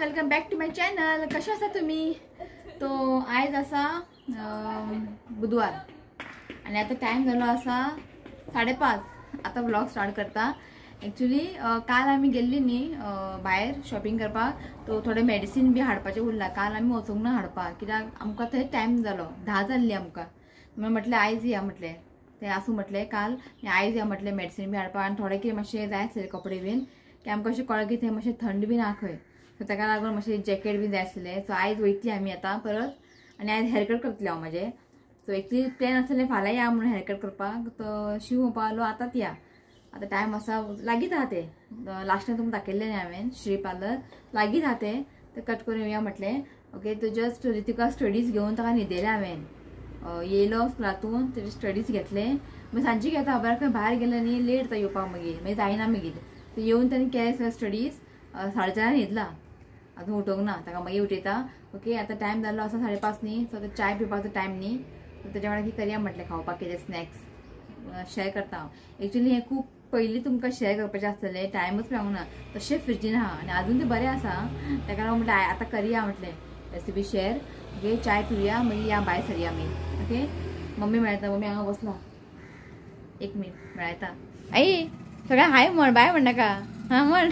Welcome back to my channel. कशा आसा तुम्ही? तो आज असा बुधवार आणि आता टाइम झालो असा 5:30. आता व्लॉग स्टार्ट करता. ॲक्च्युली काल आम्ही गेल्ली न्ही भायर शॉपिंग करपाक, तो थोडे मेडिसिन बी हाडपाचें उरला. काल आम्ही वचूंक ना हाडपाक, कित्याक आमकां थंय टाइम जालो 10 जाल्ली आमकां. म्हणून म्हटलें आयज या, म्हटलें ते आसूं म्हटलें काल आयज या म्हटलें मेडिसिन बी हाडपाक आनी थोडे कितें मातशें जाय आसलें कपडे बीन, की आमकां अशें कळ्ळें की थंय मातशें थंड बी ना खंय, सो ताका लागून मातशें जॅकेट बी जाय आसलें. सो आयज वयतली आमी आतां परत आनी आयज हेअरकट करतलें हांव म्हाजें. सो एक्चुली प्लॅन आसलें फाल्यां या म्हणून हेअरकट करपाक, तो शिव म्हणपा लागलो आतांच या. आता टाइम आसा लागीत आहा ते लास्ट टाइम तुमकां दाखयल्लें न्ही हांवें श्री पार्लर लागीत आहा ते कट करून येवया म्हटलें. ओके, तो जस्ट रितिका स्टडीज घेवन ताका न्हिदयलें हांवें. येयलो स्कुलांतून तेजे स्टडीज घेतले. मागीर सांजची घेता बरें खंय भायर गेलें न्ही लेट जाता येवपाक, मागीर जायना मागीर. सो येवन ताणें केले स्टडीज 4:30 न्हिदला, आजून उठोंक ना. ताका मागीर उठयता. ओके, आता टाइम जाल्लो आसा 5:30 न्ही, सो आतां चाय पिवपाचो टायम न्ही, सो तेच्या वांगडा कितें करया म्हटलें खावपाक कितें स्नॅक्स शेअर करता हांव. एक्चुअली हें खूब पयलीं तुमकां शेअर करपाचें आसलें, टायमूच मेळूंक ना. तशें फ्रिजीन आहा आनी आजून तें बरें आसा. ताका लागून म्हटलें आतां करया म्हटलें रेसिपी शेअर. ओके, चाय पिवया मागीर या भायर सरया आमी. ओके, मम्मी मेळटा, मम्मी हांगा बसला. 1 मिनिट मेळटा. आई सगळ्यां हाय म्हण, बाय म्हण नाका. हां म्हण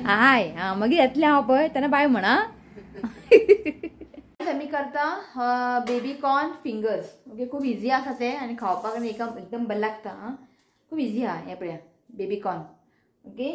हाय. हां मागीर येतलें हांव पळय तेन्ना बाय म्हण. आमी करता बेबी कॉर्न फिंगर्स. ओके, खूब इजी आसा ते आनी खावपाक एकदम बरें लागता. खूब इजी आहा. हें पळया बेबी कॉर्न. ओके,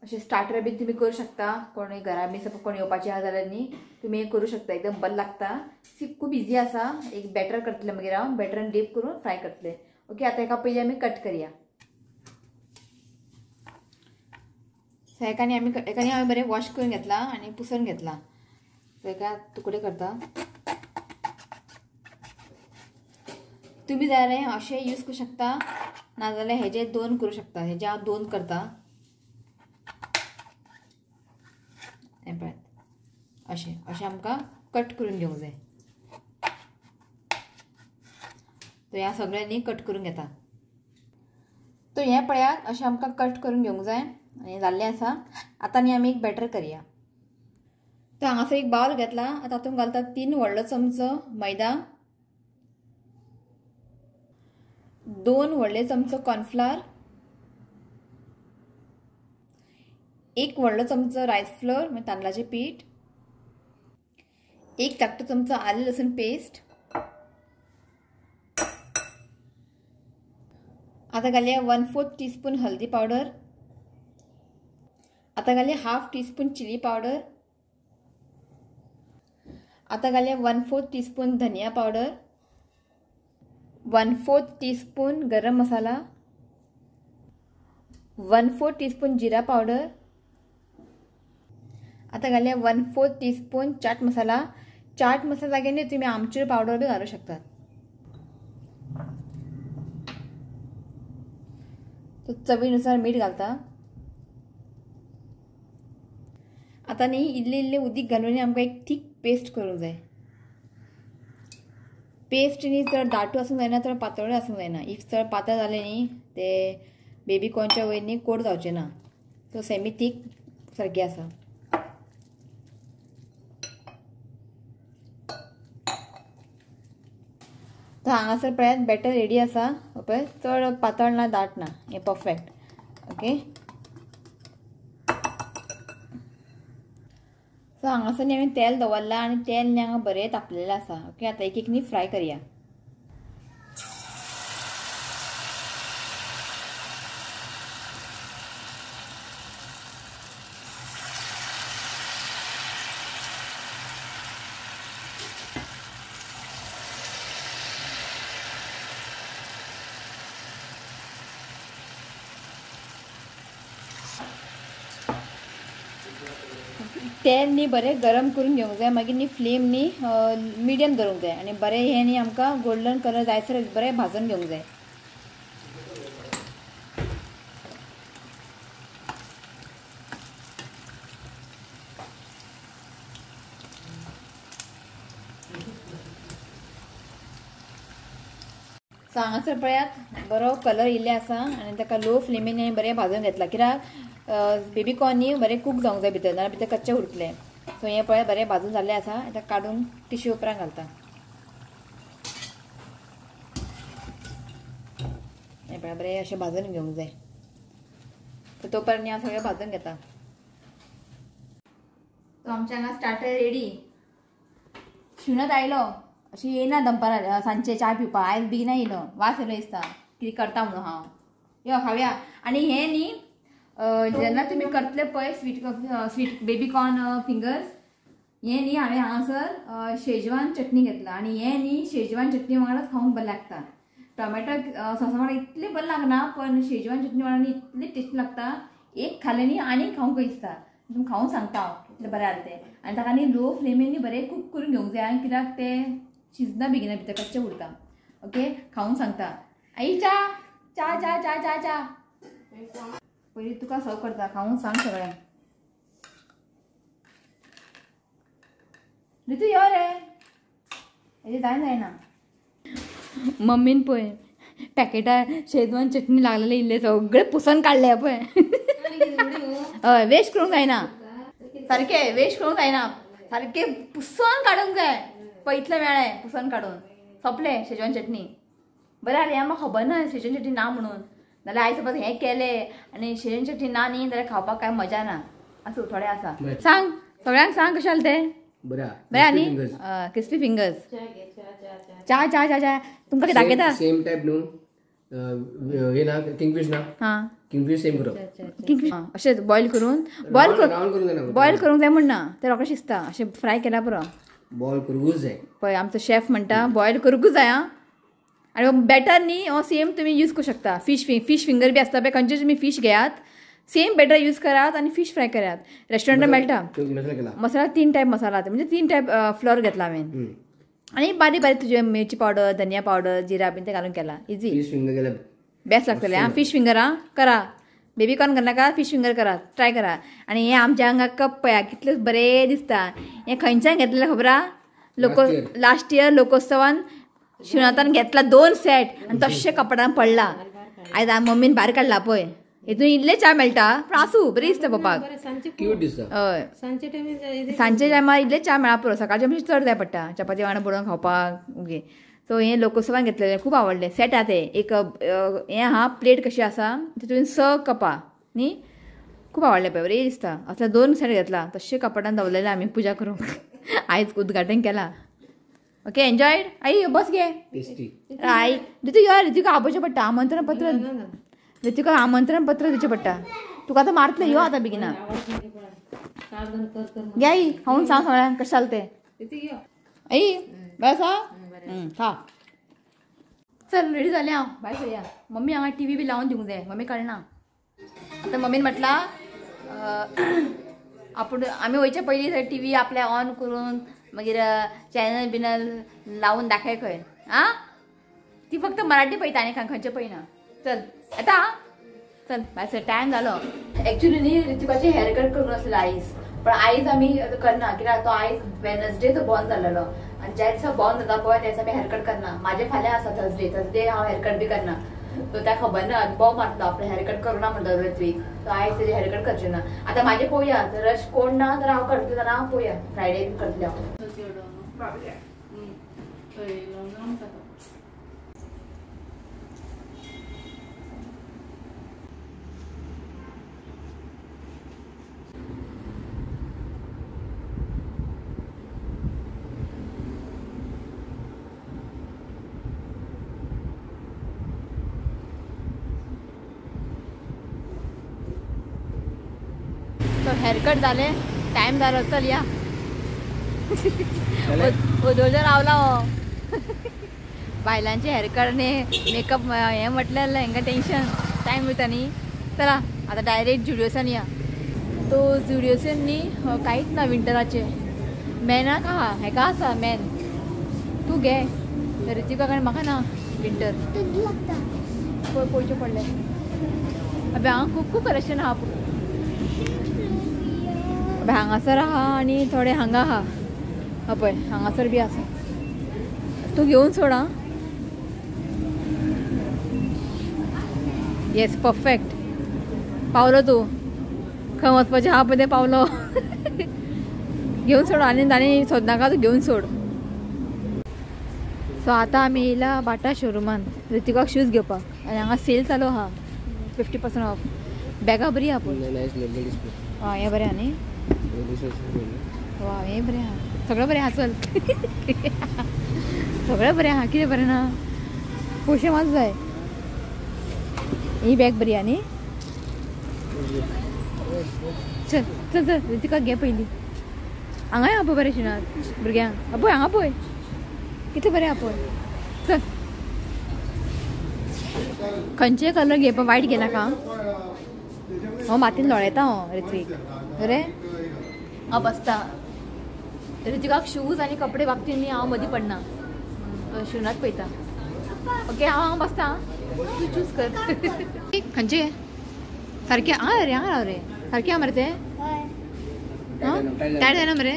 अशें स्टार्टर बी तुमी करूं शकता. कोणी घरा बी सपोज कोण येवपाचें आहा जाल्यार न्ही तुमी हें करूं शकता. एकदम बरें लागता. खूब इजी आसा. एक बॅटर करतलें मागीर हांव बॅटरान डीप करून फ्राय करतलें. ओके, आतां एका पयलीं आमी कट करया. सो एकानी हांवें बरें वॉश करून घेतला आनी पुसून घेतला. सो एका तुकडे करता. तुम्ही जाल्यार अशें यूज करूं शकता, नाजाल्यार हेजे 2 करूं शकता. हेजे हांव 2 करता. हें पळय अशें आमकां कट करून घेवंक जाय. तो ह्या सगळ्यांनी कट करून घेता. तो हें पळयात अशें आमकां कट करून घेवंक जाय आनी जाल्लें आसा. आतां न्ही आमी एक बॅटर करया. तो हांगासर एक बाउल घेतला. आतां तातूंत घालता 3 व्हडलो चमचो मैदा, 2 व्हडले चमचो कॉर्नफ्लावर, 1 व्हडलो चमचो रायस फ्लोर म्हणजे तांदळाचें पीठ, 1 धाकटो चमचो आले लसूण पेस्ट. आता घालया 1/4 टीस्पून हल्दी पावडर. आता घालया 1/2 टीस्पून चिली पावडर. आता घालया 1/4 टीस्पून धनिया powder, 1/4 teaspoon garam masala, 1/4 teaspoon जीरा पावडर. आता घालया 1/4 टीस्पून चाट मसाला. चाट मसाला जाग्यार न्ही तुम्ही आमचूर पावडर बी घालूं शकतात. तो चवीनुसार मीठ घालता. आता न्ही इल्लें उदीक घालून आमकां एक थीक पेस्ट करूंक जाय. पेस्ट न्ही चड दाटू आसूंक जायना, चड पातळूय आसूंक जायना. इफ चड पातळ जालें न्ही ते बेबी कॉर्नच्या वयर न्ही कोट जावचें ना. तो सेमी थीक सारकी आसा. तो हांगासर पळयात बॅटर रेडी आसा. पळय चड पातळ ना दाट ना, हें परफेक्ट. ओके, सो हांगासर न्ही हांवें तेल दवरला आनी तेल न्ही हांगा बरें तापलेलें आसा. ओके, आतां एक न्ही फ्राय करया. तेल न्ही बरें गरम करून घेवंक जाय. मागीर न्ही फ्लेम न्ही मिडियम दवरूंक जाय आनी बरें हें न्ही आमकां गोल्डन कलर जायसर बरें भाजून घेवंक जाय. सो हांगासर पळयात बरो कलर इल्ले आसा आनी ताका लो फ्लेमीन बरें भाजून घेतला. कित्याक बेबी कॉर्न न्ही बरें कूक जावंक जाय भितर, नाल्यार भितर कच्चे उरतले. सो हें पळय बरें भाजून जाल्लें आसा. आतां काडून टिश्यू पेपरान घालता. हें पळय बरें अशें भाजून घेवंक जाय. तर तोपर्यंत हांव सगळें भाजून घेता. तो आमच्या हांगा स्टार्टर रेडी. शिवनात आयलो अशी येयना दनपारां सांजचे च्या पिवपाक. आयज बेगिना येयलो. वास येयलो दिसता कितें करता म्हणून हांव. यो खावया. आनी हें न्ही जेन्ना तुमी करतले पळय स्वीट बेबी कॉर्न फिंगर्स, हें न्ही हांवें हांगासर शेजवान चटणी घेतला. आनी हें न्ही शेजवान चटणी वांगडाच खावंक बरें लागता. टोमॅटो सॉसा वांगडा इतलें बरें लागना, पण शेजवान चटणी वांगडा इतलें टेस्टी लागता. एक खाल्लें न्ही आनी खावंक दिसता. तुमकां खावंक सांगता हांव इतलें बरें जालें तें. आनी ताका न्ही लो फ्लेमीन न्ही बरें कूक करून घेवंक जाय, कित्याक तें शिजना बेगिना भितर कच्चें उरता. ओके खावंक सांगता. आई च्या च्या च्या च्या च्या च्या पयलीं तुका सर्व करता. खावंक सांग सगळ्यांक. ऋतू यो रे. हेजें जायना. मम्मीन पळय पॅकेटार शेजवान चटणी लागलेले इल्ले सगळे पुसून काडले पळय. हय वेस्ट करूंक जायना. सारकें वेस्ट करूंक जायना. सारकें पुसून काडूंक जाय. पळय इतलें मेळ्ळें पुसून काडून. सोंपलें शेजवान चटणी. बरें जालें. म्हाका खबर ना शेजवान चटणी ना म्हणून. नाल्यार आयज सपोज हें केलें आनी शेजवान चटणी ना न्ही जाल्यार खावपाक कांय मजा ना. आसूं थोडें आसा. सांग सगळ्यांक सांग कशें जालें तें. बरें न्ही क्रिस्पी फिंगर्स. च्या च्या च्या च्या तुमकां कितें दाखयता. सेम टाइप न्हू हे ना किंगफिश ना. हां किंगफिश सेम करप. किंगफिश अशें बॉयल करून बॉयल करूंक जाय म्हण ना. तें रोखडें शिजता. अशें फ्राय केल्यार पुरो. बॉयल करूंकूच जाय. पळय आमचो शेफ म्हणटा बॉयल करूंकूच जाय. आं आनी बॅटर न्ही हो सेम तुमी यूज करूं शकता. फीश फिंगर बी आसता पळय खंयचे तुमी फीश घेयात सेम बॅटर यूज करात आनी फीश फ्राय करात. रेस्टॉरंटार मेळटा मसाला. 3 टायप मसाला म्हणजे 3 टायप फ्लोर घेतला हांवें. आनी बारीक बारीक तुजे मिरची पावडर धनिया पावडर जिरा बीन तें घालून केला. इजी बेस्ट लागतलें. आं फीश फिंगर आं करा. बेबी कॉर्न करनाका फीश फिंगर करा. ट्राय करा. आनी हें आमच्या हांगा कप पळया कितलें बरें दिसता. हें खंयच्यान घेतलेलें खबर आहा. लास्ट इयर लोकोत्सवान शिवनाथान घेतला 2 सेट आनी तशें कपडान पडला. आयज मम्मीन भायर काडला पळय. हितून इल्लें च्या मेळटा पूण आसूं बरें दिसता पप्पाक. हय सांजचे टायमार इल्लें च्या मेळा पुरो. सकाळचें मातशें चड जाय पडटा चपाती वांगडा बुडोवन खावपाक ओके. सो हें लोकोत्सवान घेतलेलें खूब आवडलें. सेट आहा तें एक हें आहा प्लेट कशी आसा तितून 6 कपां न्ही. खूब आवडलें पळय बरें दिसता. असले 2 सेट घेतला तशें कपडान दवरलेलें आमी पुजा करूंक. आयज उद्घाटन केला. Okay enjoyed. आई बस घे. आई ऋतुका आपोवचें पडटा आमंत्रण पत्र. ऋतुका आमंत्रण पत्र दिवचें पडटा. तुका आतां मारतलें यो आतां बेगिना. घे आई खावून सांग सगळ्यांक कशें जालें तें. आई बरें आसा. खा. चल रेडी जालें हांव भायर सरुया. मम्मी हांगा टीव्ही बी लावन दिवंक जाय. मम्मी कळना. आतां मम्मीन म्हटलां आपूण आमी वयचे पयलीं थंय टीव्ही आपल्या ऑन करून मागीर चॅनल बिनल लावून दाखय खंय. आं ती फक्त मराठी पळयता आनी खंयचें पळयना. चल येता. चल भायर टायम जालो. एक्चुली न्ही ऋतुकाचे हेअर कट करून आसलेलो आयज. पण आयज आमी करना कित्याक तो आयज वेनसडे तो बॉर्न जाल्लो आनी ज्या दिसा बॉर्न जाता पळय त्या दिसा आमी हेअरकट करना. म्हाजे फाल्यां आसा थर्सडे हांव हेअरकट बी करना. सो त्या खबर ना बोव मारतलो आपलें हेअरकट करूना म्हणटा ऋत्वीक. सो आयज तेजें हेअरकट करचें ना. आतां म्हाजें पळोवया रश कोण ना जाल्यार हांव करतलें जाल्यार हांव पळोवया फ्रायडे बी करतलें हांव. हेअरकट जालें टायम जालो. चल या. उदोळ्यो रावला हो. बायलांचे हेअरकट आनी मेकअप हें म्हटल्यार हांकां टेन्शन टायम वयता न्ही. चला आतां डायरेक्ट जुडिओसान या. तो जुडिओसान न्ही कांयच ना विंटराचे. मॅनाक आहा हेका आसा मॅन. तूं घे. ऋतिका कडेन म्हाका ना विंटर. पळय पयशे पडले. अबे हांगा खूब कलेक्शन आहा. हांगासर आहा आनी थोडे हांगा आहा. पळय हांगासर बी आसा. तूं घेवन सोड. आं येस परफेक्ट पावलो तूं. खंय वचपाचें हा पळय तें पावलो घेवन सोड आनी ताणी सोदनाका तूं घेवन सोड. सो आतां आमी येयला बाटा शोरुमान ऋतिकाक शूज घेवपाक आनी हांगा सेल चालू आहा 50% ऑफ. बॅगां बरी आहा पूण हय हें बरें आहा न्ही. वा हें बरें आहा सगळें बरें आहा चल सगळें बरें आहा कितें बरें ना पयशे मात जाय. ही बॅग बरी आहा न्ही. चल चल चल ऋतिकाक घे पयलीं. हांगाय आहा पळय बरें शिनात भुरग्यांक पळय हांगा पळय कितले बरें आहा पळय. चल खंयचे कलर घे पण वायट घेनाका. हो मातीन लोळयता हो ऋत्वीक बरें हांव बसता. ऋतिकाक शूज आनी कपडे बाबतींत न्ही हांव मदीं पडना शिवनाथ पळयता. ओके हांव बसता तूं चूज कर. खंयचे सारके आं रे आं रे सारके आहा मरे ते टायट जायना मरे.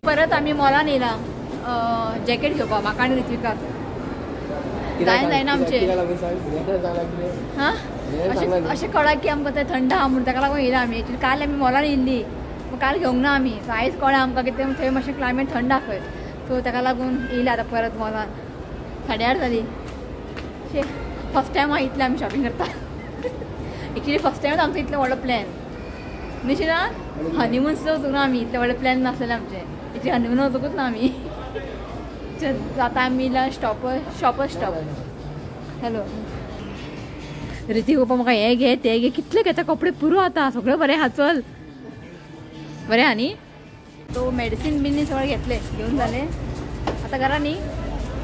परत आमी मॉलान येयला जॅकेट घेवपाक म्हाका आनी ऋत्विकाक. जायना आमचे हां अशें कळ्ळां की आमकां तें थंड आहा म्हणून ताका लागून येयला आमी. एक्चुली काल आमी मॉलान येयल्ली काल घेवंक ना आमी. सो आयज कळ्ळें आमकां की थंय मातशें क्लायमेट थंड आहा खंय. सो ताका लागून येयला आतां परत मॉलान. 8:30 जाली. शे फस्ट टायम हांव इतलें आमी शॉपिंग करता. एक्चुली फस्ट टायमूच आमचो इतलो व्हडलो प्लॅन न्ही ना. हनीमून सुद्दां वचूंक ना आमी इतले व्हडले प्लॅन नासलेले आमचे. एक्चुली हनीमून वचूंकूच ना आमी. आतां आमी येयला शॉपर स्टॉप. हॅलो ऋतीक पप्पा म्हाका हें घे तें घे कितले घेता कपडे पुरो आतां सगळें बरें आहा चल बरें आहा न्ही. तो मेडिसीन बीन सगळें घेतले घेवन जालें आतां घरा न्ही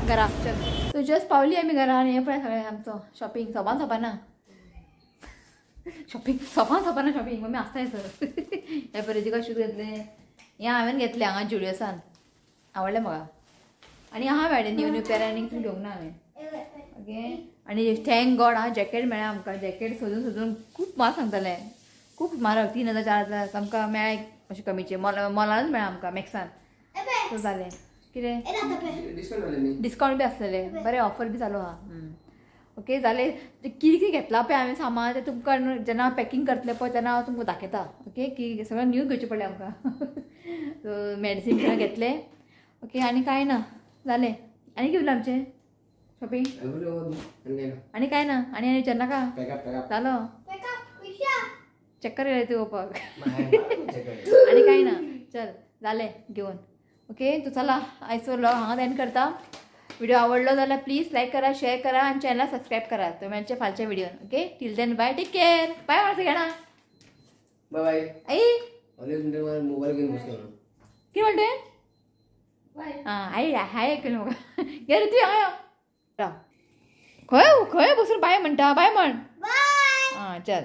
घरा चल. सो जस्ट पावली आमी घरा आनी हें पळय सगळें आमचो शॉपिंग सोपान सोपाना शॉपिंग सोपान सोपाना शॉपिंग मम्मी आसताय सर. हे पळय ऋतिका शूज घेतले हें हांवें घेतलें हांगा जुडियोसान आवडलें म्हाका. आनी आहा मॅडम न्यू पेर आनी कितें घेवंक ना हांवें. ओके आनी थँक गॉड हां जॅकेट मेळ्ळें आमकां. जॅकेट सोदून सोदून खूब म्हारग सांगतालें खूब म्हारग 3000 4000 आमकां मेळ्ळें अशें कमीचे मॉलानूच मेळ्ळें आमकां मॅक्सान. सो जालें कितें डिस्कावंट बी आसलेलें बरें ऑफर बी चालू आहा. ओके जालें कितें कितें घेतलां पळय हांवें सामान तें तुमकां जेन्ना पॅकींग करतलें पळय तेन्ना हांव तुमकां दाखयता. ओके की सगळें न्यू घेवचें पडलें आमकां. सो मेडिसीन बी घेतलें. ओके आनी कांय ना जालें. आनी कितें उरलें आमचें शॉपिंग आनी कांय ना आनी विचारनाका जालो चक्कर येयला तूं पळोवपाक आनी कांय ना चल जालें घेवन. ओके तूं चला आयचो व्लॉग हांगा एंड करता. व्हिडिओ आवडलो जाल्यार प्लीज लायक करा शेअर करा आनी चॅनल सबस्क्रायब करा. तो मेळचे फालच्या व्हिडिओन. Okay till then bye take care bye मारसे घेणा बाय बाय. आई मोबाईल घेवन बसलो कितें म्हणटें हां आई हाय ऐकलं म्हाका घे रे तूं हांगा खंय खंय बसून बाय म्हणटा बाय म्हण हां चल.